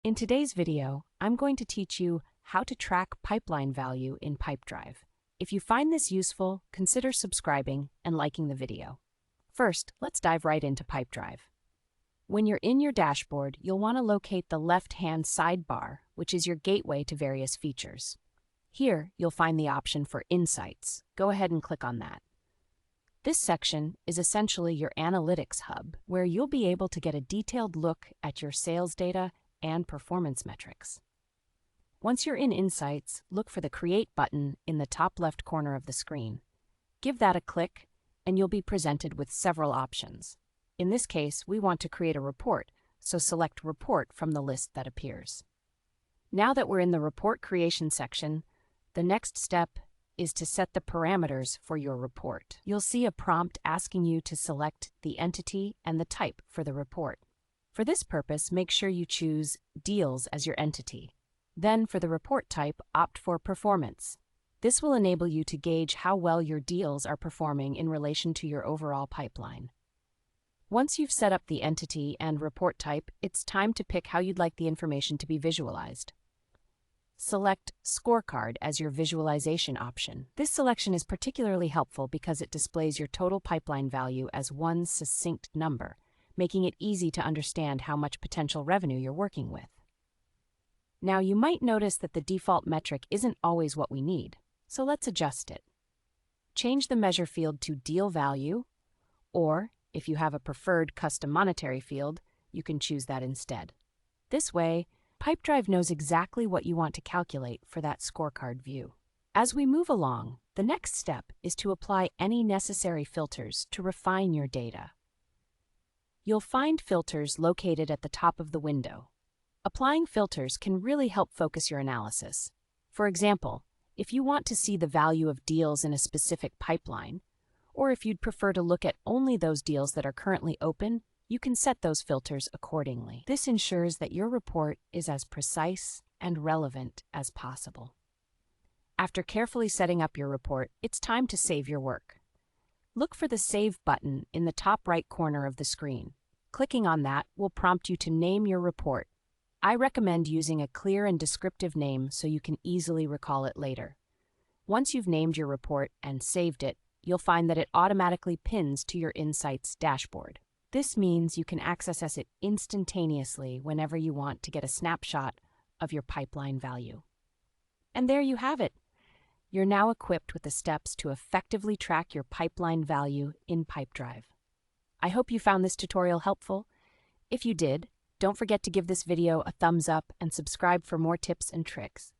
In today's video, I'm going to teach you how to track pipeline value in Pipedrive. If you find this useful, consider subscribing and liking the video. First, let's dive right into Pipedrive. When you're in your dashboard, you'll want to locate the left-hand sidebar, which is your gateway to various features. Here, you'll find the option for Insights. Go ahead and click on that. This section is essentially your analytics hub, where you'll be able to get a detailed look at your sales data and performance metrics. Once you're in Insights, look for the Create button in the top left corner of the screen. Give that a click, and you'll be presented with several options. In this case, we want to create a report, so select Report from the list that appears. Now that we're in the Report Creation section, the next step is to set the parameters for your report. You'll see a prompt asking you to select the entity and the type for the report. For this purpose, make sure you choose Deals as your entity. Then, for the report type, opt for Performance. This will enable you to gauge how well your deals are performing in relation to your overall pipeline. Once you've set up the entity and report type, it's time to pick how you'd like the information to be visualized. Select Scorecard as your visualization option. This selection is particularly helpful because it displays your total pipeline value as one succinct number, making it easy to understand how much potential revenue you're working with. Now, you might notice that the default metric isn't always what we need, so let's adjust it. Change the measure field to Deal Value, or if you have a preferred custom monetary field, you can choose that instead. This way, Pipedrive knows exactly what you want to calculate for that scorecard view. As we move along, the next step is to apply any necessary filters to refine your data. You'll find filters located at the top of the window. Applying filters can really help focus your analysis. For example, if you want to see the value of deals in a specific pipeline, or if you'd prefer to look at only those deals that are currently open, you can set those filters accordingly. This ensures that your report is as precise and relevant as possible. After carefully setting up your report, it's time to save your work. Look for the Save button in the top right corner of the screen. Clicking on that will prompt you to name your report. I recommend using a clear and descriptive name so you can easily recall it later. Once you've named your report and saved it, you'll find that it automatically pins to your Insights dashboard. This means you can access it instantaneously whenever you want to get a snapshot of your pipeline value. And there you have it. You're now equipped with the steps to effectively track your pipeline value in Pipedrive. I hope you found this tutorial helpful. If you did, don't forget to give this video a thumbs up and subscribe for more tips and tricks.